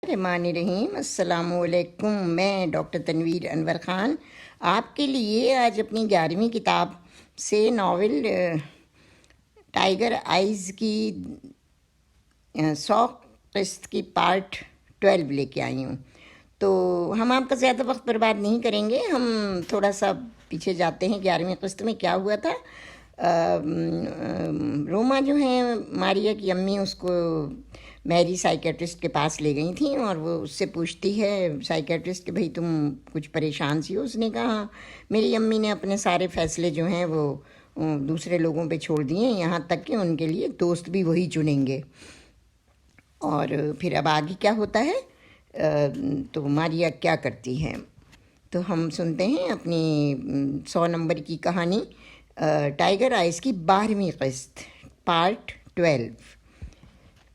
الرحمن الرحیم، السلام علیکم۔ میں ڈاکٹر تنویر انور خان آپ کے لیے آج اپنی 11ویں کتاب سے ناول ٹائیگر آئیز کی 100 قسط کی پارٹ 12 لے کے آئی ہوں۔ تو ہم آپ کا زیادہ وقت برباد نہیں کریں گے، ہم تھوڑا سا پیچھے جاتے ہیں۔ 11ویں قسط میں کیا ہوا تھا؟ روما جو ہیں ماریا کی امی، اس کو میری سائیکیٹرسٹ کے پاس لے گئی تھیں اور وہ اس سے پوچھتی ہے سائیکیٹرسٹ کہ بھئی تم کچھ پریشان سی ہو؟ اس نے کہا میری امی نے اپنے سارے فیصلے جو ہیں وہ دوسرے لوگوں پہ چھوڑ دیے ہیں، یہاں تک کہ ان کے لیے دوست بھی وہی چنیں گے۔ اور پھر اب آگے کیا ہوتا ہے تو ماریا کیا کرتی ہے، تو ہم سنتے ہیں اپنی 100 نمبر کی کہانی ٹائیگر آئیز کی 12ویں قسط پارٹ 12۔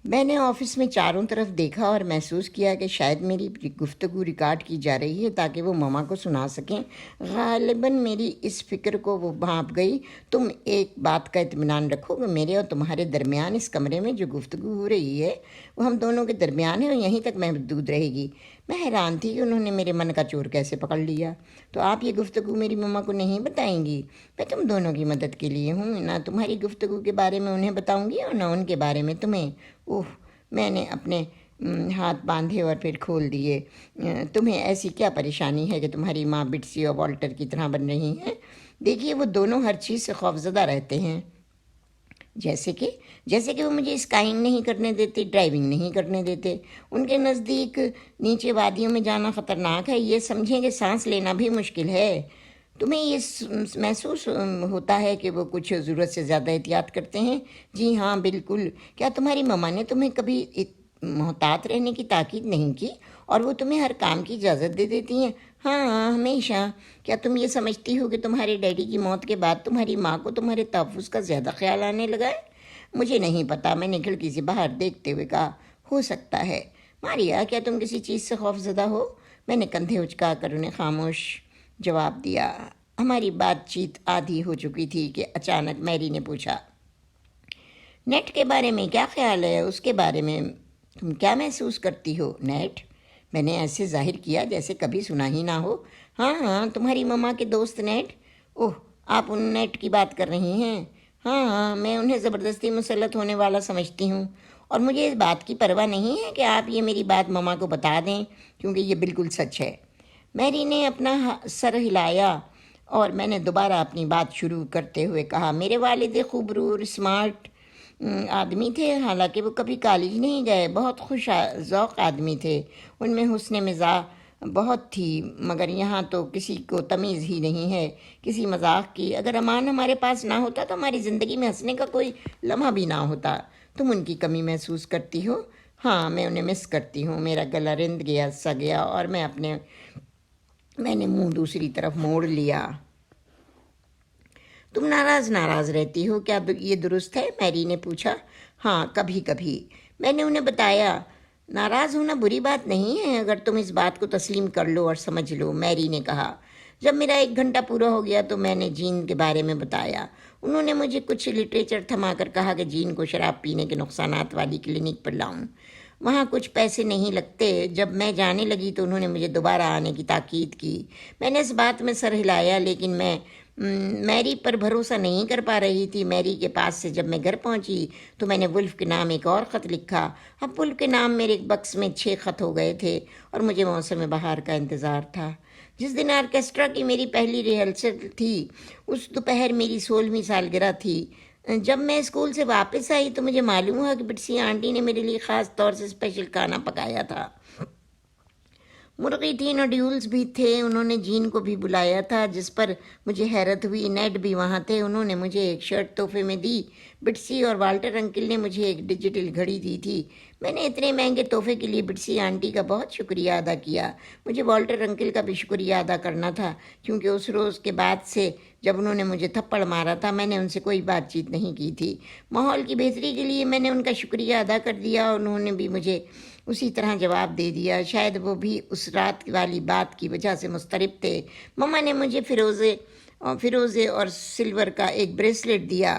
میں نے آفس میں چاروں طرف دیکھا اور محسوس کیا کہ شاید میری گفتگو ریکارڈ کی جا رہی ہے تاکہ وہ ماما کو سنا سکیں۔ غالباً میری اس فکر کو وہ بھانپ گئی۔ تم ایک بات کا اطمینان رکھو کہ میرے اور تمہارے درمیان اس کمرے میں جو گفتگو ہو رہی ہے وہ ہم دونوں کے درمیان ہے اور یہیں تک محدود رہے گی۔ میں حیران تھی کہ انہوں نے میرے من کا چور کیسے پکڑ لیا۔ تو آپ یہ گفتگو میری ماما کو نہیں بتائیں گی؟ میں تم دونوں کی مدد کے لیے ہوں، نہ تمہاری گفتگو کے بارے میں انہیں بتاؤں گی اور نہ ان کے بارے میں تمہیں۔ اوہ، میں نے اپنے ہاتھ باندھے اور پھر کھول دیے۔ تمہیں ایسی کیا پریشانی ہے کہ تمہاری ماں بٹسی اور والٹر کی طرح بن رہی ہیں؟ دیکھیے وہ دونوں ہر چیز سے خوفزدہ رہتے ہیں، جیسے کہ وہ مجھے اسکائنگ نہیں کرنے دیتے، ڈرائیونگ نہیں کرنے دیتے۔ ان کے نزدیک نیچے وادیوں میں جانا خطرناک ہے، یہ سمجھیں کہ سانس لینا بھی مشکل ہے۔ تمہیں یہ محسوس ہوتا ہے کہ وہ کچھ ضرورت سے زیادہ احتیاط کرتے ہیں؟ جی ہاں، بالکل۔ کیا تمہاری ماما نے تمہیں کبھی محتاط رہنے کی تاکید نہیں کی اور وہ تمہیں ہر کام کی اجازت دے دیتی ہیں؟ ہاں، ہمیشہ۔ کیا تم یہ سمجھتی ہو کہ تمہارے ڈیڈی کی موت کے بعد تمہاری ماں کو تمہارے تحفظ کا زیادہ خیال آنے لگا ہے؟ مجھے نہیں پتا، میں نے کھڑکی سے باہر دیکھتے ہوئے کہا۔ ہو سکتا ہے۔ ماریا، کیا تم کسی چیز سے خوف زدہ ہو؟ میں نے کندھے اچکا کر انہیں خاموش جواب دیا۔ ہماری بات چیت آدھی ہو چکی تھی کہ اچانک میری نے پوچھا، نیٹ کے بارے میں کیا خیال ہے؟ اس کے بارے میں تم کیا محسوس کرتی ہو؟ نیٹ؟ میں نے ایسے ظاہر کیا جیسے کبھی سنا ہی نہ ہو۔ ہاں، تمہاری ماما کے دوست نیٹ؟ اوہ، آپ ان نیٹ کی بات کر رہی ہیں؟ ہاں، میں انہیں زبردستی مسلط ہونے والا سمجھتی ہوں اور مجھے اس بات کی پرواہ نہیں ہے کہ آپ یہ میری بات ماما کو بتا دیں، کیونکہ یہ بالکل سچ ہے۔ میری نے اپنا سر ہلایا اور میں نے دوبارہ اپنی بات شروع کرتے ہوئے کہا، میرے والد خوبرو اور اسمارٹ آدمی تھے، حالانکہ وہ کبھی کالج نہیں گئے۔ بہت خوش ذوق آدمی تھے، ان میں حسن مزاح بہت تھی، مگر یہاں تو کسی کو تمیز ہی نہیں ہے کسی مذاق کی۔ اگر امان ہمارے پاس نہ ہوتا تو ہماری زندگی میں ہنسنے کا کوئی لمحہ بھی نہ ہوتا۔ تم ان کی کمی محسوس کرتی ہو؟ ہاں، میں انہیں مس کرتی ہوں۔ میرا گلا رند گیا سا گیا اور میں نے منہ دوسری طرف موڑ لیا۔ تم ناراض رہتی ہو، کیا یہ درست ہے؟ میری نے پوچھا۔ ہاں، کبھی کبھی، میں نے انہیں بتایا۔ ناراض ہونا بری بات نہیں ہے اگر تم اس بات کو تسلیم کر لو اور سمجھ لو، میری نے کہا۔ جب میرا 1 گھنٹہ پورا ہو گیا تو میں نے جین کے بارے میں بتایا۔ انہوں نے مجھے کچھ لٹریچر تھما کر کہا کہ جین کو شراب پینے کے نقصانات والی کلینک پر لاؤں، وہاں کچھ پیسے نہیں لگتے۔ جب میں جانے لگی تو انہوں نے مجھے دوبارہ آنے کی تاکید کی۔ میں نے اس بات میں سر ہلایا، لیکن میں میری پر بھروسہ نہیں کر پا رہی تھی۔ میری کے پاس سے جب میں گھر پہنچی تو میں نے ولف کے نام ایک اور خط لکھا۔ اب ولف کے نام میرے بکس میں 6 خط ہو گئے تھے اور مجھے موسم بہار کا انتظار تھا۔ جس دن آرکیسٹرا کی میری پہلی ریہرسل تھی اس دوپہر میری 16ویں سالگرہ تھی۔ جب میں اسکول سے واپس آئی تو مجھے معلوم ہوا کہ بٹسی آنٹی نے میرے لیے خاص طور سے اسپیشل کھانا پکایا تھا۔ مرغی تھی، نوڈولز بھی تھے۔ انہوں نے جین کو بھی بلایا تھا، جس پر مجھے حیرت ہوئی۔ نیڈ بھی وہاں تھے، انہوں نے مجھے ایک شرٹ تحفے میں دی۔ بٹسی اور والٹر انکل نے مجھے ایک ڈیجیٹل گھڑی دی تھی۔ میں نے اتنے مہنگے تحفے کے لیے بٹسی آنٹی کا بہت شکریہ ادا کیا۔ مجھے والٹر انکل کا بھی شکریہ ادا کرنا تھا، کیونکہ اس روز کے بعد سے جب انہوں نے مجھے تھپڑ مارا تھا میں نے ان سے کوئی بات چیت نہیں کی تھی۔ ماحول کی بہتری کے لیے میں نے ان کا شکریہ ادا کر دیا اور انہوں نے بھی مجھے اسی طرح جواب دے دیا۔ شاید وہ بھی اس رات والی بات کی وجہ سے مضطرب تھے۔ مما نے مجھے فیروزے اور سلور کا ایک بریسلیٹ دیا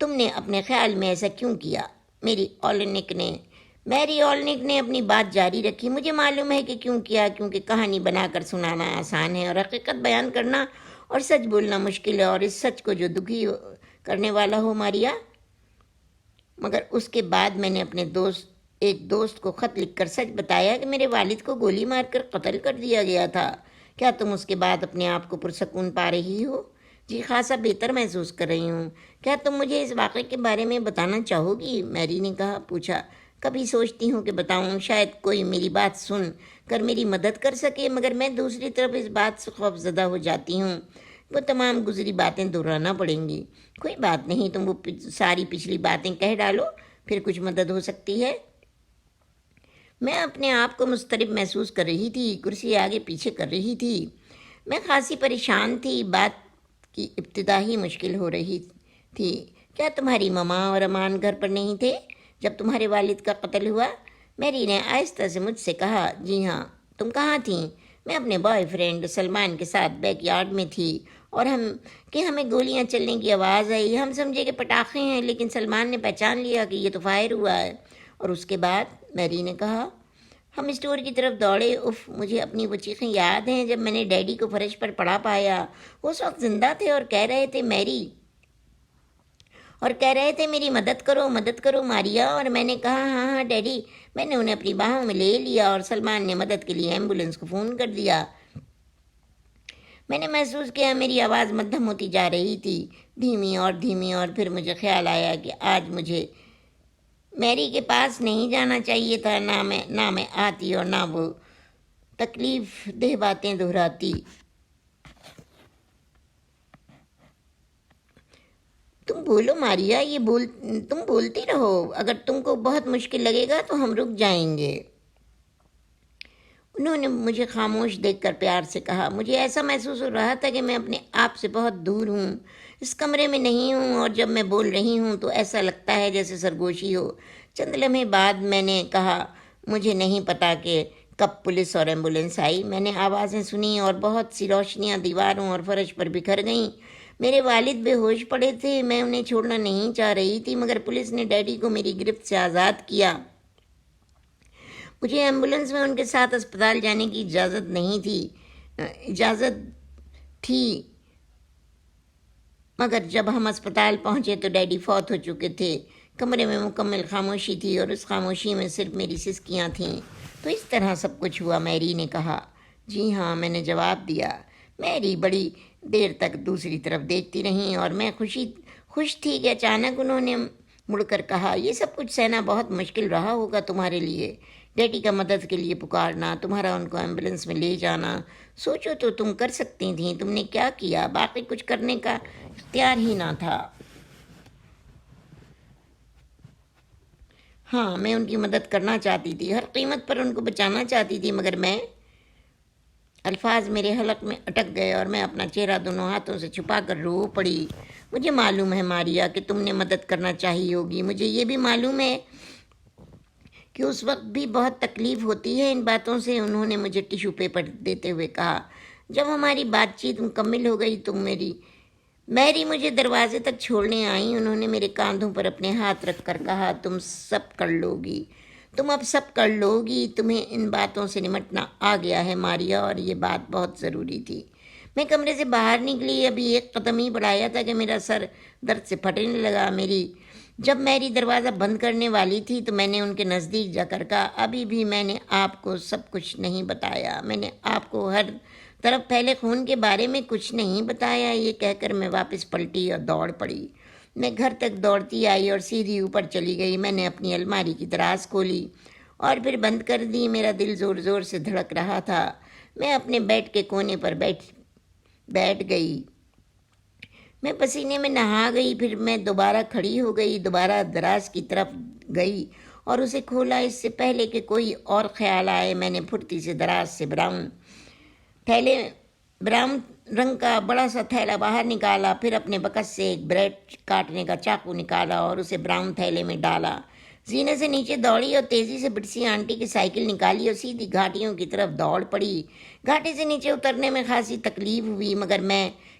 تم نے اپنے خیال میں ایسا کیوں کیا؟ میری اولنک نے اپنی بات جاری رکھی۔ مجھے معلوم ہے کہ کیوں کیا، کیونکہ کہانی بنا کر سنانا آسان ہے اور حقیقت بیان کرنا اور سچ بولنا مشکل ہے، اور اس سچ کو جو دکھی کرنے والا ہو ماریا۔ مگر اس کے بعد میں نے اپنے ایک دوست کو خط لکھ کر سچ بتایا کہ میرے والد کو گولی مار کر قتل کر دیا گیا تھا۔ کیا تم اس کے بعد اپنے آپ کو پرسکون پا رہی ہو؟ جی خاصا بہتر محسوس کر رہی ہوں۔ کیا تم مجھے اس واقعے کے بارے میں بتانا چاہو گی؟ میری نے پوچھا۔ کبھی سوچتی ہوں کہ بتاؤں، شاید کوئی میری بات سن کر میری مدد کر سکے، مگر میں دوسری طرف اس بات سے خوف زدہ ہو جاتی ہوں وہ تمام گزری باتیں دہرانا پڑیں گی۔ کوئی بات نہیں، تم وہ ساری پچھلی باتیں کہہ ڈالو، پھر کچھ مدد ہو سکتی ہے۔ میں اپنے آپ کو مضطرب محسوس کر رہی تھی، کرسی آگے پیچھے کر رہی تھی۔ میں خاصی پریشان تھی، بات کی ابتدا ہی مشکل ہو رہی تھی۔ کیا تمہاری ماما اور امان گھر پر نہیں تھے جب تمہارے والد کا قتل ہوا؟ میری نے آہستہ سے مجھ سے کہا۔ جی ہاں۔ تم کہاں تھیں؟ میں اپنے بوائے فرینڈ سلمان کے ساتھ بیک یارڈ میں تھی، اور ہمیں گولیاں چلنے کی آواز آئی۔ ہم سمجھے کہ پٹاخے ہیں، لیکن سلمان نے پہچان لیا کہ یہ تو فائر ہوا ہے۔ اور اس کے بعد؟ میری نے کہا۔ ہم اسٹور کی طرف دوڑے۔ مجھے اپنی وہ چیخیں یاد ہیں جب میں نے ڈیڈی کو فرش پر پڑا پایا۔ وہ اس وقت زندہ تھے اور کہہ رہے تھے میری مدد کرو ماریا۔ اور میں نے کہا ہاں ہاں ڈیڈی۔ میں نے انہیں اپنی باہوں میں لے لیا اور سلمان نے مدد کے لیے ایمبولنس کو فون کر دیا۔ میں نے محسوس کیا میری آواز مدھم ہوتی جا رہی تھی، دھیمی اور پھر مجھے خیال آیا کہ آج مجھے میری کے پاس نہیں جانا چاہیے تھا۔ نہ میں آتی اور نہ وہ تکلیف دہ باتیں دہراتی۔ تم بولو ماریا، تم بولتی رہو۔ اگر تم کو بہت مشکل لگے گا تو ہم رک جائیں گے۔ انہوں نے مجھے خاموش دیکھ کر پیار سے کہا۔ مجھے ایسا محسوس ہو رہا تھا کہ میں اپنے آپ سے بہت دور ہوں، اس کمرے میں نہیں ہوں، اور جب میں بول رہی ہوں تو ایسا لگتا ہے جیسے سرگوشی ہو۔ چند لمحے بعد میں نے کہا، مجھے نہیں پتا کہ کب پولیس اور ایمبولنس آئی۔ میں نے آوازیں سنیں اور بہت سی روشنیاں دیواروں اور فرش پر بکھر گئیں۔ میرے والد بے ہوش پڑے تھے۔ میں انہیں چھوڑنا نہیں چاہ رہی تھی، مگر پولیس نے ڈیڈی کو میری گرفت سے آزاد کیا۔ مجھے ایمبولنس میں ان کے ساتھ اسپتال جانے کی اجازت تھی، مگر جب ہم اسپتال پہنچے تو ڈیڈی فوت ہو چکے تھے۔ کمرے میں مکمل خاموشی تھی اور اس خاموشی میں صرف میری سسکیاں تھیں۔ تو اس طرح سب کچھ ہوا، میری نے کہا۔ جی ہاں، میں نے جواب دیا۔ میری بڑی دیر تک دوسری طرف دیکھتی رہی اور میں خوش تھی کہ اچانک انہوں نے مڑ کر کہا، یہ سب کچھ سہنا بہت مشکل رہا ہوگا تمہارے لیے۔ ڈیڈی کا مدد کے لیے پکارنا، تمہارا ان کو ایمبولنس میں لے جانا، سوچو تو تم کر سکتی تھیں، تم نے کیا کیا؟ باقی کچھ کرنے کا اختیار ہی نہ تھا۔ ہاں، میں ان کی مدد کرنا چاہتی تھی، ہر قیمت پر ان کو بچانا چاہتی تھی، مگر الفاظ میرے حلق میں اٹک گئے اور میں اپنا چہرہ دونوں ہاتھوں سے چھپا کر رو پڑی۔ مجھے معلوم ہے ماریا کہ تم نے مدد کرنا چاہی ہوگی، مجھے یہ بھی معلوم ہے کہ اس وقت بھی بہت تکلیف ہوتی ہے۔ ان باتوں سے انہوں نے مجھے ٹیشو پیپر دیتے ہوئے کہا۔ جب ہماری بات چیت مکمل ہو گئی تو میری مجھے دروازے تک چھوڑنے آئیں۔ انہوں نے میرے کاندھوں پر اپنے ہاتھ رکھ کر کہا، تم اب سب کر لو گی، تمہیں ان باتوں سے نمٹنا آ گیا ہے ماریا، اور یہ بات بہت ضروری تھی۔ میں کمرے سے باہر نکلی، ابھی ایک قدم ہی بڑھایا تھا کہ میرا سر درد سے پھٹنے لگا۔ جب میری دروازہ بند کرنے والی تھی تو میں نے ان کے نزدیک جا کر کہا، ابھی بھی میں نے آپ کو سب کچھ نہیں بتایا، میں نے آپ کو ہر طرف پھیلے خون کے بارے میں کچھ نہیں بتایا۔ یہ کہہ کر میں واپس پلٹی اور دوڑ پڑی۔ میں گھر تک دوڑتی آئی اور سیدھی اوپر چلی گئی۔ میں نے اپنی الماری کی دراز کھولی اور پھر بند کر دی۔ میرا دل زور زور سے دھڑک رہا تھا۔ میں اپنے بیڈ کے کونے پر بیٹھ گئی۔ میں پسینے میں نہا گئی، پھر میں دوبارہ کھڑی ہو گئی، دوبارہ دراز کی طرف گئی اور اسے کھولا۔ اس سے پہلے کہ کوئی اور خیال آئے، میں نے پھرتی سے دراز سے براؤن رنگ کا بڑا سا تھیلا باہر نکالا، پھر اپنے بکس سے ایک بریڈ کاٹنے کا چاقو نکالا اور اسے براؤن تھیلے میں ڈالا۔ زینے سے نیچے دوڑی اور تیزی سے بٹسی آنٹی کی سائیکل نکالی اور سیدھی گھاٹیوں کی طرف دوڑ پڑی۔ گھاٹی سے نیچے اترنے میں خاصی تکلیف ہوئی، مگر میں